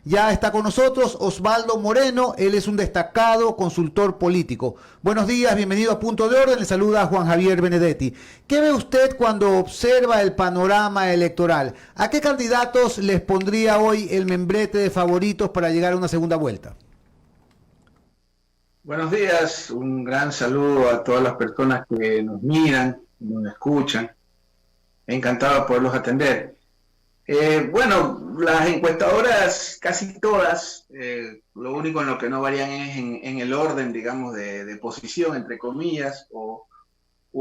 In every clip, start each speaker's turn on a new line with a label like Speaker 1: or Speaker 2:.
Speaker 1: Ya está con nosotros Osvaldo Moreno, él es un destacado consultor político. Buenos días, bienvenido a Punto de Orden, le saluda Juan Javier Benedetti. ¿Qué ve usted cuando observa el panorama electoral? ¿A qué candidatos les pondría hoy el membrete de favoritos para llegar a una segunda vuelta?
Speaker 2: Buenos días, un gran saludo a todas las personas que nos miran, nos escuchan. Encantado de poderlos atender. Bueno, las encuestadoras, casi todas, lo único en lo que no varían es en el orden, digamos, de posición, entre comillas, o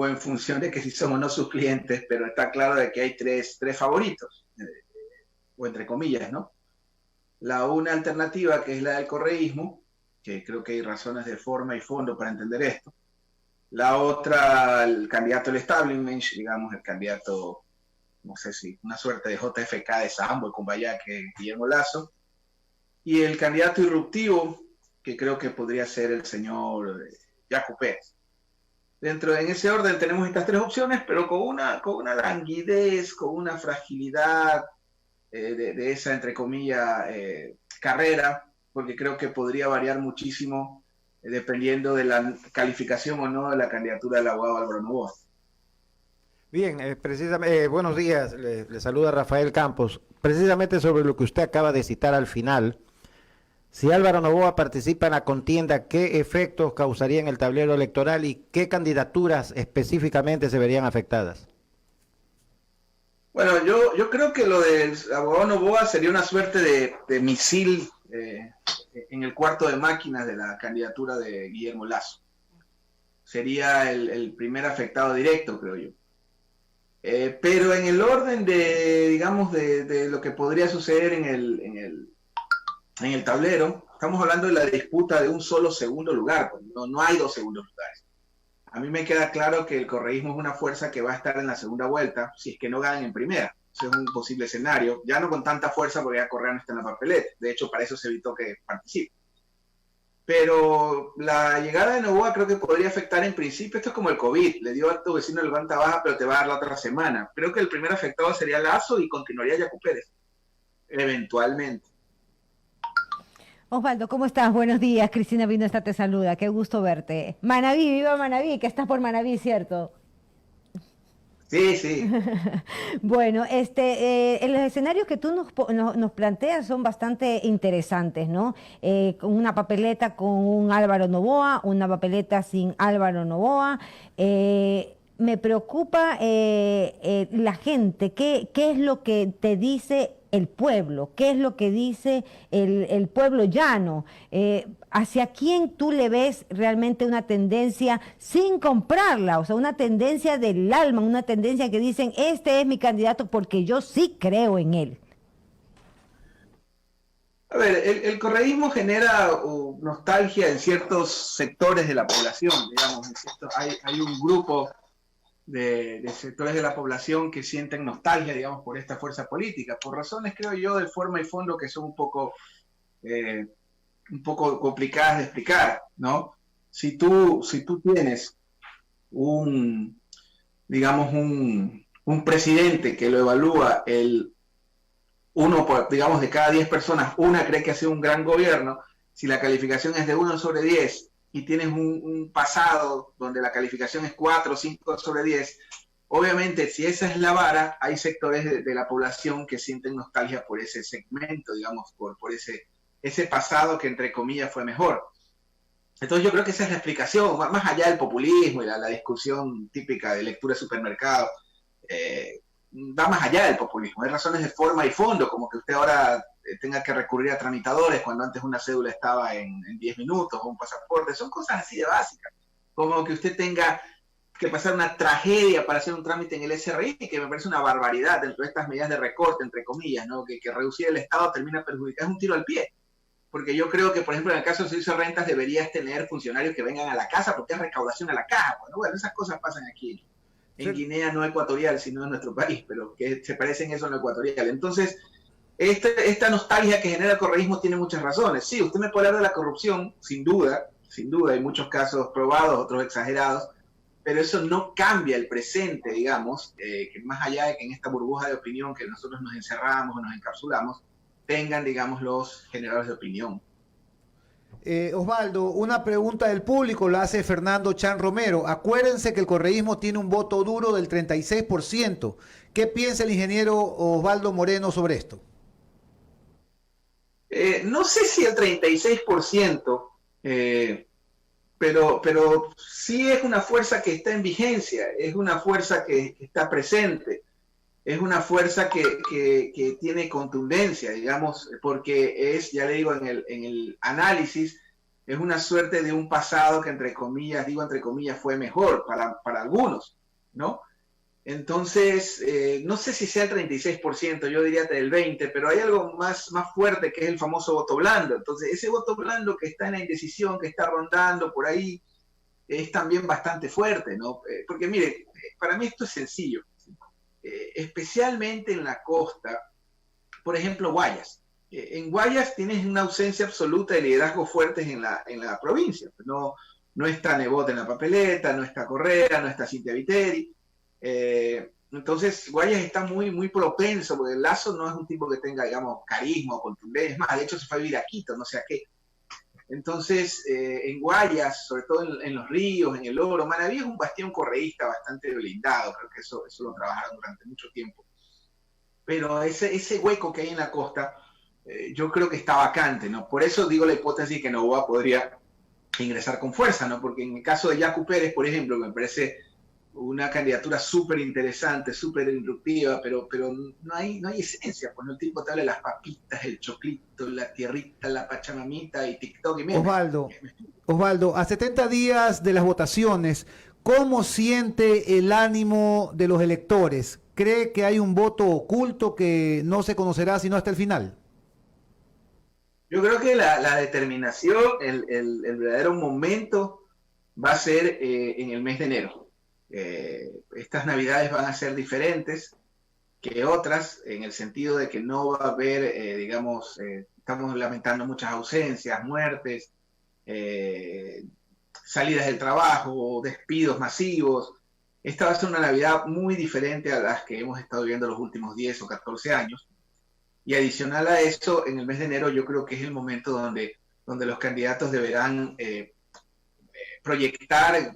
Speaker 2: en función de que si son o no sus clientes, pero está claro de que hay tres favoritos, o entre comillas, ¿no? La una alternativa, que es la del correísmo, que creo que hay razones de forma y fondo para entender esto. La otra, el candidato del establishment, digamos, el candidato, no sé si una suerte de JFK de Sambo, con Cumbayá, Guillermo Lasso. Y el candidato irruptivo, que creo que podría ser el señor Yacu Pérez. En ese orden tenemos estas tres opciones, pero con una languidez, con una fragilidad de esa, entre comillas, carrera, porque creo que podría variar muchísimo dependiendo de la calificación o no de la candidatura del abogado Álvaro Noboa.
Speaker 3: Bien, precisamente, buenos días, le saluda Rafael Campos. Precisamente sobre lo que usted acaba de citar al final, si Álvaro Noboa participa en la contienda, ¿qué efectos causaría en el tablero electoral y qué candidaturas específicamente se verían afectadas?
Speaker 2: Bueno, yo creo que lo del abogado Noboa sería una suerte de misil en el cuarto de máquinas de la candidatura de Guillermo Lasso. Sería el primer afectado directo, creo yo. Pero en el orden digamos, de lo que podría suceder en el tablero, estamos hablando de la disputa de un solo segundo lugar, pues no hay dos segundos lugares. A mí me queda claro que el correísmo es una fuerza que va a estar en la segunda vuelta, si es que no ganan en primera. Ese es un posible escenario, ya no con tanta fuerza porque ya Correa no está en la papeleta, de hecho para eso se evitó que participe. Pero la llegada de Noboa creo que podría afectar en principio, esto es como el COVID, le dio a tu vecino el levanta baja, pero te va a dar la otra semana. Creo que el primer afectado sería Lasso y continuaría Yacu Pérez, eventualmente.
Speaker 4: Osvaldo, ¿cómo estás? Buenos días, Cristina Vinoesta te saluda, qué gusto verte. Manabí, viva Manabí, que estás por Manabí, ¿cierto?
Speaker 2: Sí, sí.
Speaker 4: Bueno, los escenarios que tú nos planteas son bastante interesantes, ¿no? Con una papeleta con un Álvaro Noboa, una papeleta sin Álvaro Noboa. Me preocupa la gente, ¿qué es lo que te dice el pueblo? ¿Qué es lo que dice el pueblo llano? ¿Hacia quién tú le ves realmente una tendencia sin comprarla? O sea, una tendencia del alma, una tendencia que dicen, este es mi candidato porque yo sí creo en él.
Speaker 2: A ver, el correísmo genera nostalgia en ciertos sectores de la población, digamos, hay un grupo de sectores de la población que sienten nostalgia, digamos, por esta fuerza política, por razones, creo yo, de forma y fondo que son un poco complicadas de explicar, ¿no? Si tú tienes digamos, un presidente que lo evalúa digamos, de cada 10 personas, una cree que ha sido un gran gobierno, si la calificación es de 1 sobre 10 y tienes un pasado donde la calificación es 4 o 5 sobre 10, obviamente, si esa es la vara, hay sectores de la población que sienten nostalgia por ese segmento, digamos, por ese pasado que, entre comillas, fue mejor. Entonces yo creo que esa es la explicación, más allá del populismo y la discusión típica de lectura de supermercado, va más allá del populismo. Hay razones de forma y fondo, como que usted ahora tenga que recurrir a tramitadores cuando antes una cédula estaba en 10 minutos o un pasaporte. Son cosas así de básicas, como que usted tenga que pasar una tragedia para hacer un trámite en el SRI, que me parece una barbaridad dentro de estas medidas de recorte, entre comillas, ¿no? Que reducir el Estado termina perjudicando, es un tiro al pie. Porque yo creo que, por ejemplo, en el caso del servicio de rentas deberías tener funcionarios que vengan a la casa porque es recaudación a la caja. Bueno, esas cosas pasan aquí en Guinea no ecuatorial, sino en nuestro país, pero que se parecen eso en lo ecuatorial. Entonces, esta nostalgia que genera el correísmo tiene muchas razones. Sí, usted me puede hablar de la corrupción, sin duda, hay muchos casos probados, otros exagerados, pero eso no cambia el presente, digamos, que más allá de que en esta burbuja de opinión que nosotros nos encerramos o nos encapsulamos, tengan, digamos, los generadores de opinión.
Speaker 1: Osvaldo, una pregunta del público la hace Fernando Chan Romero. Acuérdense que el correísmo tiene un voto duro del 36%. ¿Qué piensa el ingeniero Osvaldo Moreno sobre esto?
Speaker 2: No sé si el 36%, pero sí es una fuerza que está en vigencia, es una fuerza que está presente, es una fuerza que tiene contundencia, digamos, porque es, ya le digo, en el análisis, es una suerte de un pasado que entre comillas, fue mejor para algunos, ¿no? Entonces, no sé si sea el 36%, yo diría del 20%, pero hay algo más fuerte que es el famoso voto blando. Entonces, ese voto blando que está en la indecisión, que está rondando por ahí, es también bastante fuerte, ¿no? Porque mire, para mí esto es sencillo. Especialmente en la costa, por ejemplo, Guayas. En Guayas tienes una ausencia absoluta de liderazgos fuertes en la provincia. No está Nebot en la papeleta, no está Correa, no está Cintia Viteri. Entonces, Guayas está muy propenso, porque Lasso no es un tipo que tenga, digamos, carisma o contundencia. Es más, de hecho se fue a vivir a Quito, no sé a qué. Entonces, en Guayas, sobre todo en Los Ríos, en El Oro, Manaví es un bastión correísta bastante blindado, creo que eso lo trabajaron durante mucho tiempo. Pero ese hueco que hay en la costa, yo creo que está vacante, ¿no? Por eso digo la hipótesis que Noboa podría ingresar con fuerza, ¿no? Porque en el caso de Yacu Pérez, por ejemplo, me parece una candidatura súper interesante, súper disruptiva, pero no hay esencia, pues el tipo te habla de las papitas, el choclito, la tierrita, la pachamamita y TikTok y memes.
Speaker 1: Osvaldo, a 70 días de las votaciones, ¿cómo siente el ánimo de los electores? ¿Cree que hay un voto oculto que no se conocerá sino hasta el final?
Speaker 2: Yo creo que la determinación, el verdadero momento va a ser en el mes de enero. Estas navidades van a ser diferentes que otras, en el sentido de que no va a haber, digamos, estamos lamentando muchas ausencias, muertes, salidas del trabajo, despidos masivos. Esta va a ser una Navidad muy diferente a las que hemos estado viviendo los últimos 10 o 14 años. Y adicional a eso, en el mes de enero yo creo que es el momento donde los candidatos deberán proyectar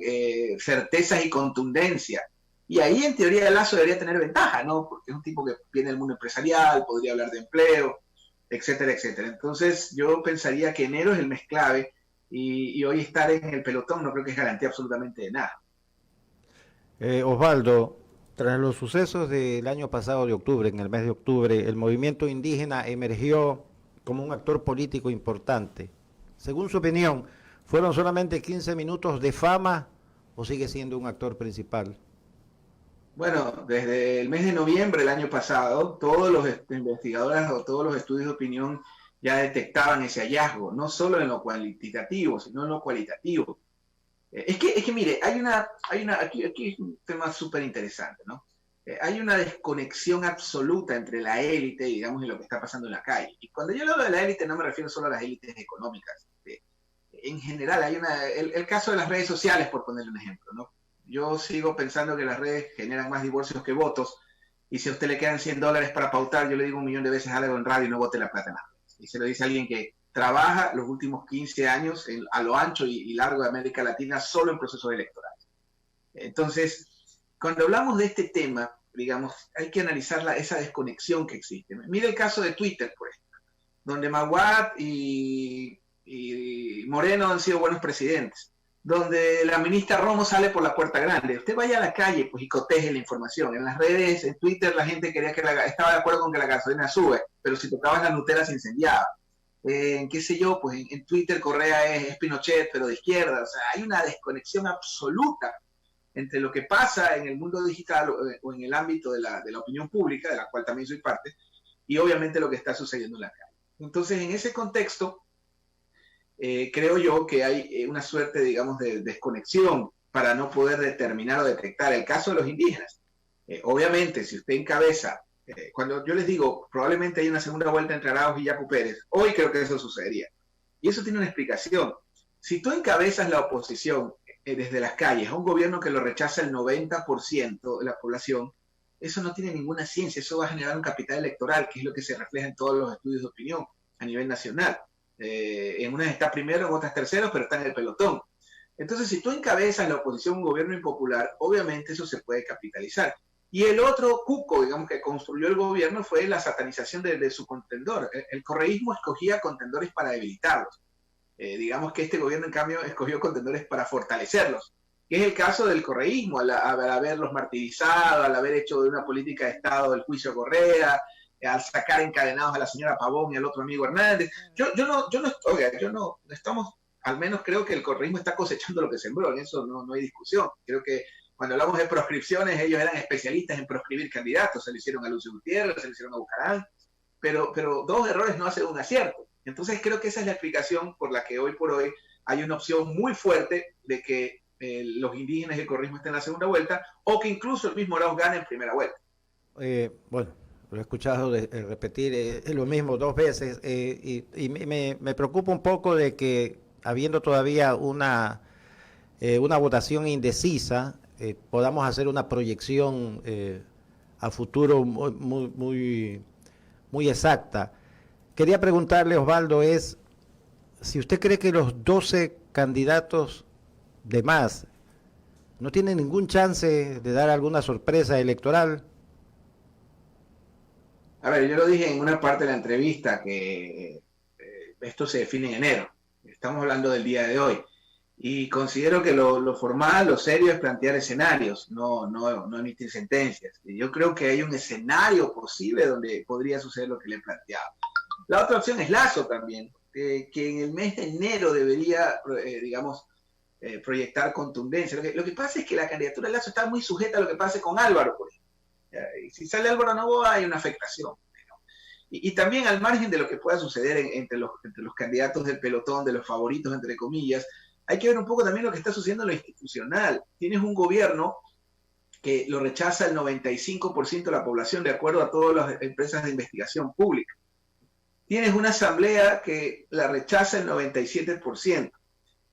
Speaker 2: certezas y contundencia. Y ahí, en teoría, Lasso debería tener ventaja, ¿no? Porque es un tipo que viene del mundo empresarial, podría hablar de empleo, etcétera, etcétera. Entonces, yo pensaría que enero es el mes clave y hoy estar en el pelotón no creo que es garantía absolutamente de nada.
Speaker 3: Osvaldo, tras los sucesos del año pasado de octubre, en el mes de octubre, el movimiento indígena emergió como un actor político importante. Según su opinión, ¿fueron solamente 15 minutos de fama o sigue siendo un actor principal?
Speaker 2: Bueno, desde el mes de noviembre del año pasado, todos los investigadores o todos los estudios de opinión ya detectaban ese hallazgo, no solo en lo cuantitativo, sino en lo cualitativo. Es que mire, aquí es un tema súper interesante, ¿no? Hay una desconexión absoluta entre la élite, digamos, y lo que está pasando en la calle. Y cuando yo hablo de la élite no me refiero solo a las élites económicas. En general, hay el caso de las redes sociales, por ponerle un ejemplo, ¿no? Yo sigo pensando que las redes generan más divorcios que votos, y si a usted le quedan $100 para pautar, yo le digo 1.000.000 de veces algo en radio y no vote la plata en las redes. Y se lo dice alguien que trabaja los últimos 15 años a lo ancho y largo de América Latina solo en procesos electorales. Entonces, cuando hablamos de este tema, digamos, hay que analizar esa desconexión que existe. Mire el caso de Twitter, por ejemplo, donde Maguad y Moreno han sido buenos presidentes, donde la ministra Romo sale por la puerta grande. Usted vaya a la calle pues, y coteje la información. En las redes, en Twitter, la gente estaba de acuerdo con que la gasolina sube, pero si tocabas la Nutella se incendiaba. Qué sé yo, pues en Twitter Correa es Pinochet, pero de izquierda. O sea, hay una desconexión absoluta entre lo que pasa en el mundo digital o en el ámbito de la opinión pública, de la cual también soy parte, y obviamente lo que está sucediendo en la calle. Entonces, en ese contexto, creo yo que hay una suerte, digamos, de desconexión para no poder determinar o detectar el caso de los indígenas. Obviamente, si usted encabeza, cuando yo les digo, probablemente hay una segunda vuelta entre Arauz y Yacu Pérez, hoy creo que eso sucedería. Y eso tiene una explicación. Si tú encabezas la oposición desde las calles a un gobierno que lo rechaza el 90% de la población, eso no tiene ninguna ciencia, eso va a generar un capital electoral, que es lo que se refleja en todos los estudios de opinión a nivel nacional. En unas está primero, en otras tercero, pero está en el pelotón. Entonces, si tú encabezas la oposición a un gobierno impopular, obviamente eso se puede capitalizar. Y el otro cuco, digamos, que construyó el gobierno fue la satanización de su contendor. El correísmo escogía contendores para debilitarlos. Digamos que este gobierno, en cambio, escogió contendores para fortalecerlos, que es el caso del correísmo, al haberlos martirizado, al haber hecho de una política de Estado el juicio Correa, al sacar encadenados a la señora Pavón y al otro amigo Hernández. No estamos, al menos creo que el correísmo está cosechando lo que sembró, en eso no hay discusión. Creo que cuando hablamos de proscripciones, ellos eran especialistas en proscribir candidatos, se lo hicieron a Lucio Gutiérrez, se lo hicieron a Bucarán, pero dos errores no hacen un acierto. Entonces creo que esa es la explicación por la que hoy por hoy hay una opción muy fuerte de que los indígenas y el correísmo estén en la segunda vuelta, o que incluso el mismo Arauz gane en primera vuelta.
Speaker 3: Bueno, lo he escuchado repetir lo mismo 2 veces, y me preocupa un poco de que, habiendo todavía una votación indecisa, podamos hacer una proyección a futuro muy exacta. Quería preguntarle, Osvaldo, si usted cree que los 12 candidatos de más no tienen ningún chance de dar alguna sorpresa electoral.
Speaker 2: A ver, yo lo dije en una parte de la entrevista que esto se define en enero. Estamos hablando del día de hoy. Y considero que lo formal, lo serio es plantear escenarios, no emitir sentencias. Y yo creo que hay un escenario posible donde podría suceder lo que le he planteado. La otra opción es Lasso también, que en el mes de enero debería, proyectar contundencia. Lo que pasa es que la candidatura de Lasso está muy sujeta a lo que pase con Álvaro, por ejemplo. Y si sale Álvaro Noboa hay una afectación. Y también al margen de lo que pueda suceder entre los candidatos del pelotón, de los favoritos, entre comillas, hay que ver un poco también lo que está sucediendo en lo institucional. Tienes un gobierno que lo rechaza el 95% de la población, de acuerdo a todas las empresas de investigación pública. Tienes una asamblea que la rechaza el 97%.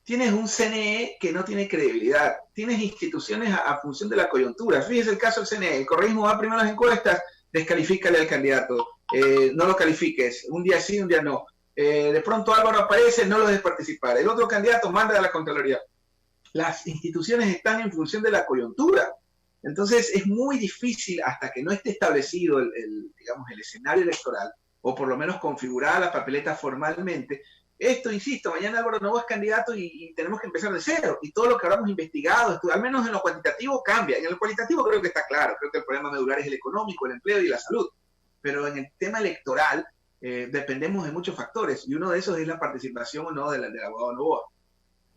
Speaker 2: Tienes un CNE que no tiene credibilidad. Tienes instituciones a función de la coyuntura. Fíjese el caso del CNE. El correísmo va primero a las encuestas, descalifícale al candidato. No lo califiques. Un día sí, un día no. De pronto Álvaro aparece, no lo dejes participar. El otro candidato manda a la Contraloría. Las instituciones están en función de la coyuntura. Entonces es muy difícil, hasta que no esté establecido el escenario electoral, o por lo menos configurada la papeleta formalmente. Esto, insisto, mañana Álvaro Noboa es candidato y tenemos que empezar de cero. Y todo lo que habramos investigado, al menos en lo cuantitativo, cambia. En lo cualitativo creo que está claro. Creo que el problema medular es el económico, el empleo y la salud. Pero en el tema electoral dependemos de muchos factores. Y uno de esos es la participación o no del abogado Noboa.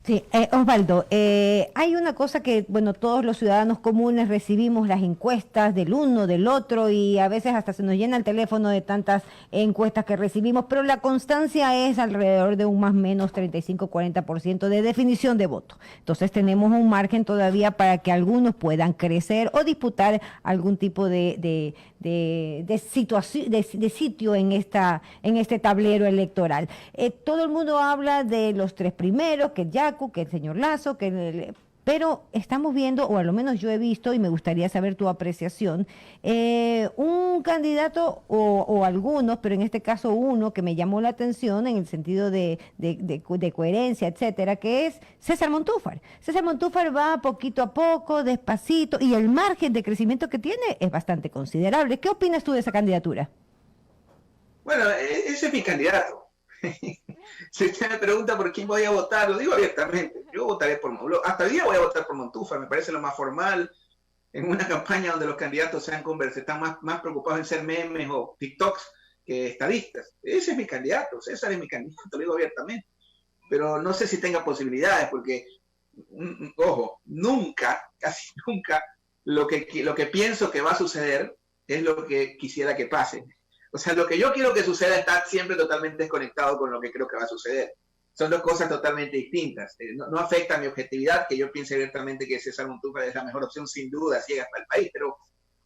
Speaker 4: Sí, Osvaldo, hay una cosa que, bueno, todos los ciudadanos comunes recibimos las encuestas del uno, del otro, y a veces hasta se nos llena el teléfono de tantas encuestas que recibimos, pero la constancia es alrededor de un más o menos 35-40% de definición de voto. Entonces tenemos un margen todavía para que algunos puedan crecer o disputar algún tipo de situación, de sitio en este tablero electoral. Todo el mundo habla de los 3 primeros, que Yacu, que el señor Lasso, pero estamos viendo, o al menos yo he visto, y me gustaría saber tu apreciación, un candidato o algunos, pero en este caso uno que me llamó la atención en el sentido de coherencia, etcétera, que es César Montúfar. César Montúfar va poquito a poco, despacito, y el margen de crecimiento que tiene es bastante considerable. ¿Qué opinas tú de esa candidatura?
Speaker 2: Bueno, ese es mi candidato. Si usted me pregunta por quién voy a votar, lo digo abiertamente. Yo votaré por Montúfar. Hasta hoy día voy a votar por Montúfar. Me parece lo más formal en una campaña donde los candidatos están más preocupados en ser memes o TikToks que estadistas. Ese es mi candidato. César es mi candidato, lo digo abiertamente. Pero no sé si tenga posibilidades, porque, ojo, casi nunca, lo que pienso que va a suceder es lo que quisiera que pase. O sea, lo que yo quiero que suceda está siempre totalmente desconectado con lo que creo que va a suceder. Son dos cosas totalmente distintas. No afecta a mi objetividad, que yo piense abiertamente que César Montúfar es la mejor opción, sin duda, si llega para el país, pero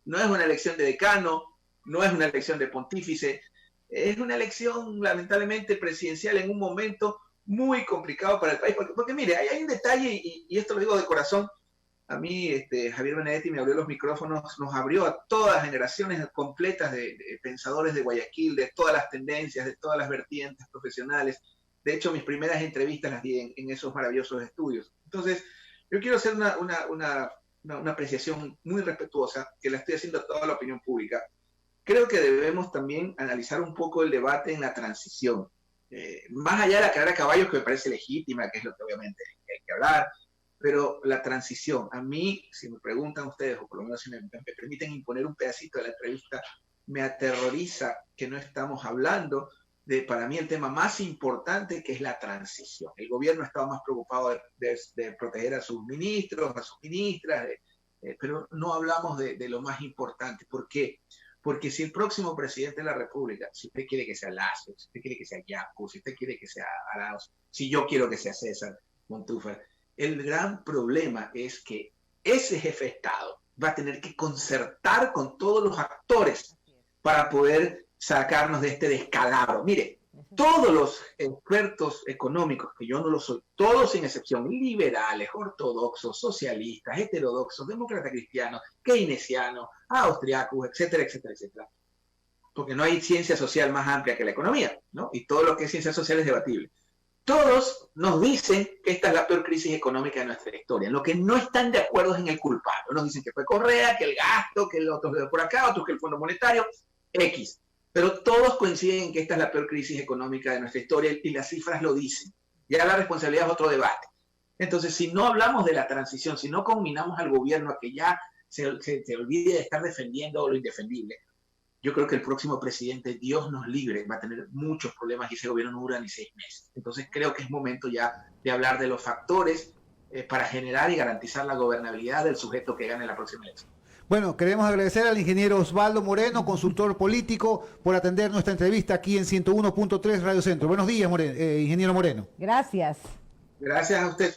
Speaker 2: no es una elección de decano, no es una elección de pontífice, es una elección, lamentablemente, presidencial en un momento muy complicado para el país. Porque mire, hay un detalle, y esto lo digo de corazón, a mí Javier Benedetti me abrió los micrófonos, nos abrió a todas las generaciones completas de pensadores de Guayaquil, de todas las tendencias, de todas las vertientes profesionales. De hecho, mis primeras entrevistas las di en esos maravillosos estudios. Entonces, yo quiero hacer una apreciación muy respetuosa, que la estoy haciendo a toda la opinión pública. Creo que debemos también analizar un poco el debate en la transición. Más allá de la carrera de caballos, que me parece legítima, que es lo que obviamente hay que hablar, pero la transición, a mí, si me preguntan ustedes, o por lo menos si me permiten imponer un pedacito de la entrevista, me aterroriza que no estamos hablando de, para mí, el tema más importante, que es la transición. El gobierno estaba más preocupado de proteger a sus ministros, a sus ministras, pero no hablamos de lo más importante. ¿Por qué? Porque si el próximo presidente de la República, si usted quiere que sea Lazo, si usted quiere que sea Yacu, si usted quiere que sea Arauz, si yo quiero que sea César Montúfar, el gran problema es que ese jefe de Estado va a tener que concertar con todos los actores para poder sacarnos de este descalabro. Mire, todos los expertos económicos, que yo no lo soy, todos sin excepción, liberales, ortodoxos, socialistas, heterodoxos, demócratas cristianos, keynesianos, austriacos, etcétera, etcétera, etcétera. Porque no hay ciencia social más amplia que la economía, ¿no? Y todo lo que es ciencia social es debatible. Todos nos dicen que esta es la peor crisis económica de nuestra historia. Lo que no están de acuerdo es en el culpable. Nos dicen que fue Correa, que el gasto, que el otro de por acá, otros que el Fondo Monetario, X. Pero todos coinciden en que esta es la peor crisis económica de nuestra historia y las cifras lo dicen. Ya la responsabilidad es otro debate. Entonces, si no hablamos de la transición, si no combinamos al gobierno a que ya se olvide de estar defendiendo lo indefendible, yo creo que el próximo presidente, Dios nos libre, va a tener muchos problemas y ese gobierno no dura ni 6 meses. Entonces, creo que es momento ya de hablar de los factores para generar y garantizar la gobernabilidad del sujeto que gane la próxima elección.
Speaker 1: Bueno, queremos agradecer al ingeniero Osvaldo Moreno, consultor político, por atender nuestra entrevista aquí en 101.3 Radio Centro. Buenos días, ingeniero Moreno.
Speaker 4: Gracias.
Speaker 2: Gracias a usted.